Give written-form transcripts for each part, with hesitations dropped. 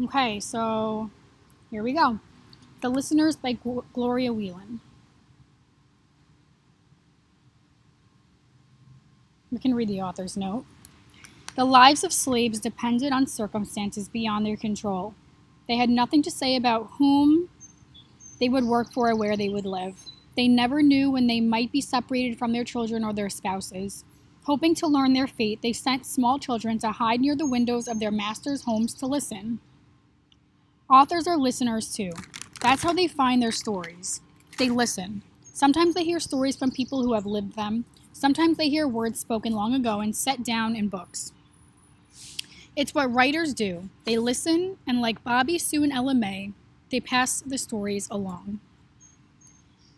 Okay, so here we go. The Listeners by Gloria Whelan. We can read the author's note. The lives of slaves depended on circumstances beyond their control. They had nothing to say about whom they would work for or where they would live. They never knew when they might be separated from their children or their spouses. Hoping to learn their fate, they sent small children to hide near the windows of their masters' homes to listen. Authors are listeners too. That's how they find their stories. They listen. Sometimes they hear stories from people who have lived them. Sometimes they hear words spoken long ago and set down in books. It's what writers do. They listen, and like Bobby, Sue, and Ella May, they pass the stories along.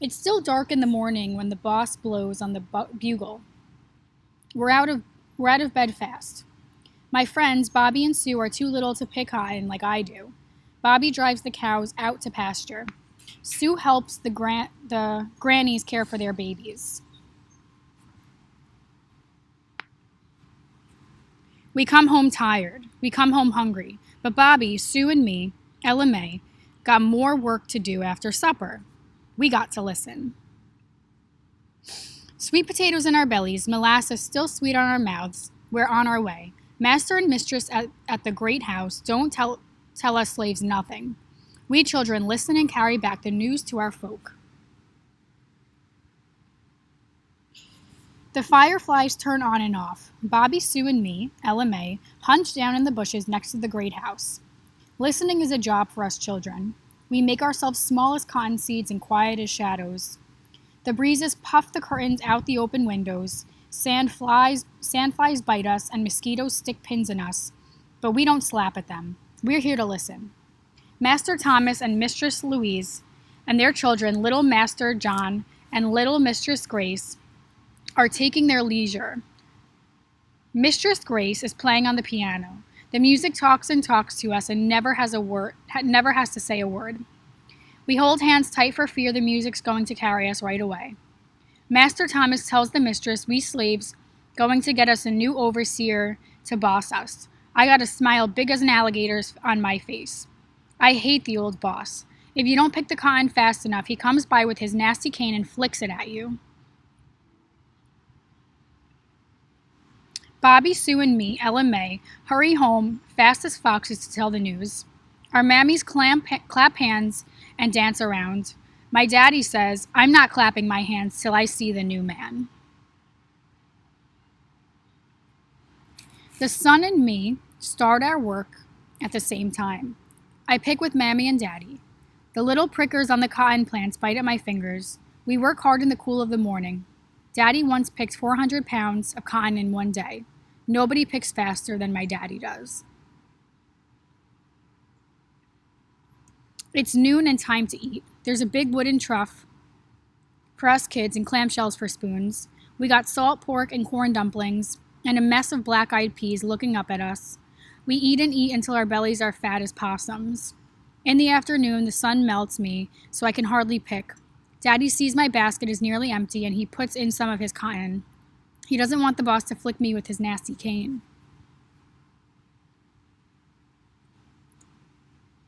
It's still dark in the morning when the boss blows on the bugle. We're out of bed fast. My friends, Bobby and Sue, are too little to pick cotton like I do. Bobby drives the cows out to pasture. Sue helps the grannies care for their babies. We come home tired. We come home hungry. But Bobby, Sue, and me, Ella May, got more work to do after supper. We got to listen. Sweet potatoes in our bellies, molasses still sweet on our mouths. We're on our way. Master and mistress at the great house don't tell us slaves nothing. We children listen and carry back the news to our folk. The fireflies turn on and off. Bobby, Sue, and me, Ella May, hunch down in the bushes next to the great house. Listening is a job for us children. We make ourselves small as cotton seeds and quiet as shadows. The breezes puff the curtains out the open windows. Sandflies bite us, and mosquitoes stick pins in us. But we don't slap at them. We're here to listen. Master Thomas and Mistress Louise and their children, Little Master John and Little Mistress Grace, are taking their leisure. Mistress Grace is playing on the piano. The music talks and talks to us and never has to say a word. We hold hands tight for fear the music's going to carry us right away. Master Thomas tells the mistress we slaves going to get us a new overseer to boss us. I got a smile big as an alligator's on my face. I hate the old boss. If you don't pick the cotton fast enough, he comes by with his nasty cane and flicks it at you. Bobby, Sue, and me, Ella May, hurry home fast as foxes to tell the news. Our mammies clap hands and dance around. My daddy says, I'm not clapping my hands till I see the new man. The son and me start our work at the same time. I pick with Mammy and Daddy. The little prickers on the cotton plants bite at my fingers. We work hard in the cool of the morning. Daddy once picked 400 pounds of cotton in one day. Nobody picks faster than my daddy does. It's noon and time to eat. There's a big wooden trough for us kids and clamshells for spoons. We got salt pork and corn dumplings and a mess of black-eyed peas looking up at us. We eat and eat until our bellies are fat as possums. In the afternoon, the sun melts me, so I can hardly pick. Daddy sees my basket is nearly empty and he puts in some of his cotton. He doesn't want the boss to flick me with his nasty cane.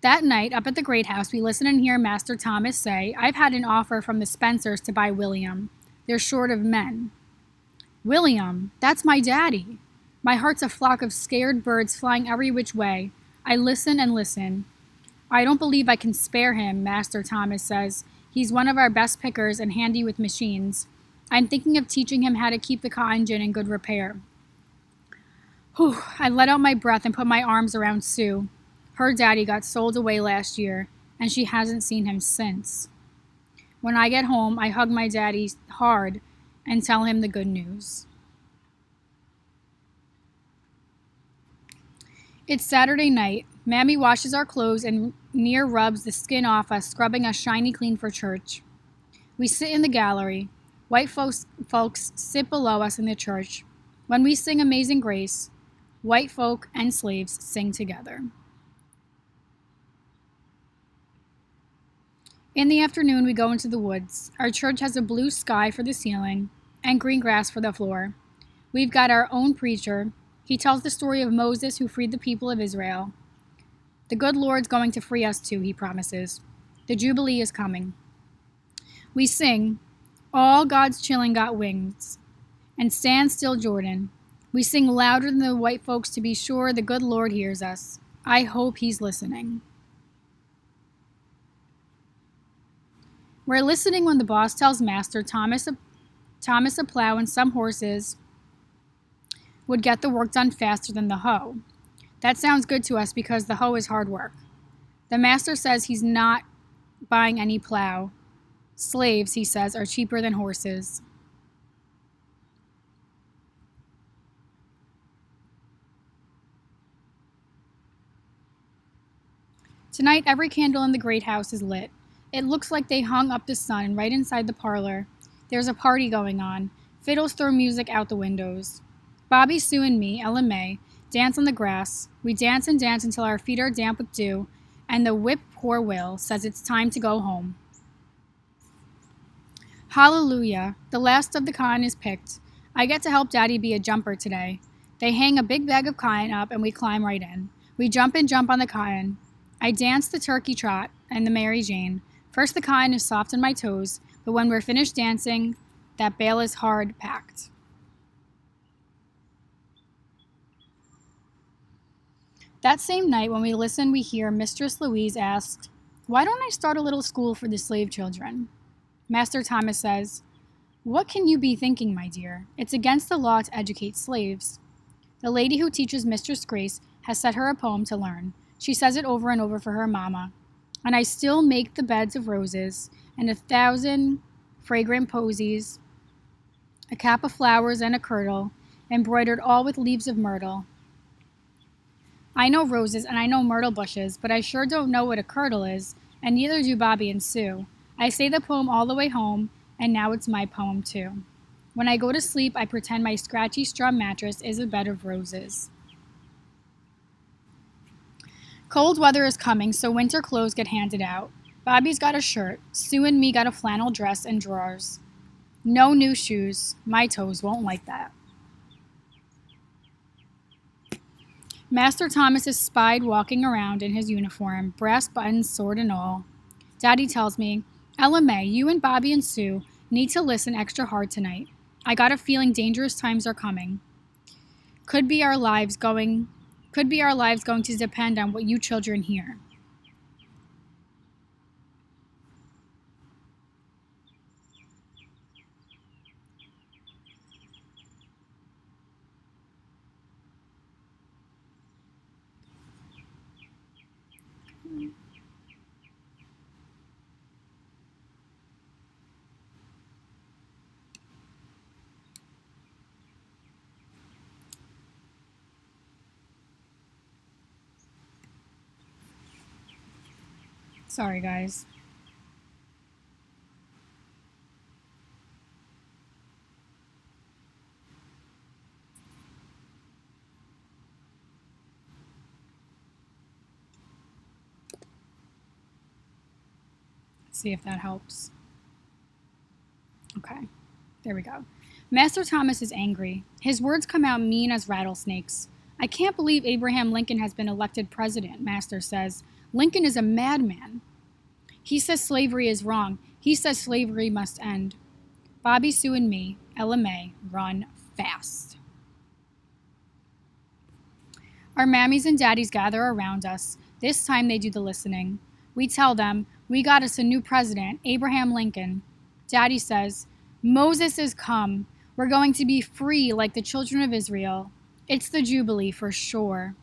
That night, up at the great house, we listen and hear Master Thomas say, I've had an offer from the Spencers to buy William. They're short of men. William, that's my daddy. My heart's a flock of scared birds flying every which way. I listen and listen. I don't believe I can spare him, Master Thomas says. He's one of our best pickers and handy with machines. I'm thinking of teaching him how to keep the cotton gin in good repair. Whew, I let out my breath and put my arms around Sue. Her daddy got sold away last year, and she hasn't seen him since. When I get home, I hug my daddy hard and tell him the good news. It's Saturday night. Mammy washes our clothes and near rubs the skin off us, scrubbing us shiny clean for church. We sit in the gallery. White folks sit below us in the church. When we sing Amazing Grace, white folk and slaves sing together. In the afternoon, we go into the woods. Our church has a blue sky for the ceiling and green grass for the floor. We've got our own preacher. He tells the story of Moses who freed the people of Israel. The good Lord's going to free us too, he promises. The Jubilee is coming. We sing, all God's children got wings, and stand still, Jordan. We sing louder than the white folks to be sure the good Lord hears us. I hope he's listening. We're listening when the boss tells Master Thomas a plow and some horses would get the work done faster than the hoe. That sounds good to us because the hoe is hard work. The master says he's not buying any plow. Slaves, he says, are cheaper than horses. Tonight, every candle in the great house is lit. It looks like they hung up the sun right inside the parlor. There's a party going on. Fiddles throw music out the windows. Bobby, Sue, and me, Ella May, dance on the grass. We dance and dance until our feet are damp with dew, and the whip poor Will says it's time to go home. Hallelujah. The last of the cotton is picked. I get to help Daddy be a jumper today. They hang a big bag of cotton up and we climb right in. We jump and jump on the cotton. I dance the turkey trot and the Mary Jane. First the cotton is soft on my toes, but when we're finished dancing, that bale is hard packed. That same night when we listen, we hear Mistress Louise ask, "Why don't I start a little school for the slave children?" Master Thomas says, "What can you be thinking, my dear? It's against the law to educate slaves." The lady who teaches Mistress Grace has set her a poem to learn. She says it over and over for her mama. And I still make the beds of roses and 1,000 fragrant posies, a cap of flowers and a kirtle, embroidered all with leaves of myrtle. I know roses and I know myrtle bushes, but I sure don't know what a kirtle is, and neither do Bobby and Sue. I say the poem all the way home, and now it's my poem too. When I go to sleep, I pretend my scratchy straw mattress is a bed of roses. Cold weather is coming, so winter clothes get handed out. Bobby's got a shirt. Sue and me got a flannel dress and drawers. No new shoes. My toes won't like that. Master Thomas is spied walking around in his uniform, brass buttons, sword and all. Daddy tells me, "Ella May, you and Bobby and Sue need to listen extra hard tonight. I got a feeling dangerous times are coming. Could be our lives going to depend on what you children hear." Sorry, guys. Let's see if that helps. Okay, there we go. Master Thomas is angry. His words come out mean as rattlesnakes. "I can't believe Abraham Lincoln has been elected president," Master says. "Lincoln is a madman. He says slavery is wrong. He says slavery must end." Bobby, Sue, and me, Ella May, run fast. Our mammies and daddies gather around us. This time they do the listening. We tell them, "We got us a new president, Abraham Lincoln." Daddy says, "Moses is come. We're going to be free like the children of Israel. It's the Jubilee for sure."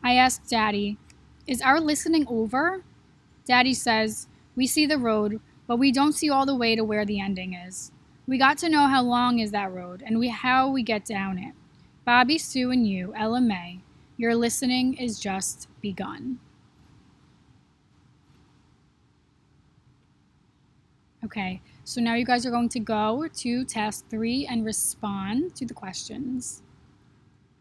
I ask Daddy, "Is our listening over?" Daddy says, "We see the road, but we don't see all the way to where the ending is. We got to know how long is that road and how we get down it. Bobby, Sue, and you, Ella May, your listening is just begun." Okay, so now you guys are going to go to task 3 and respond to the questions.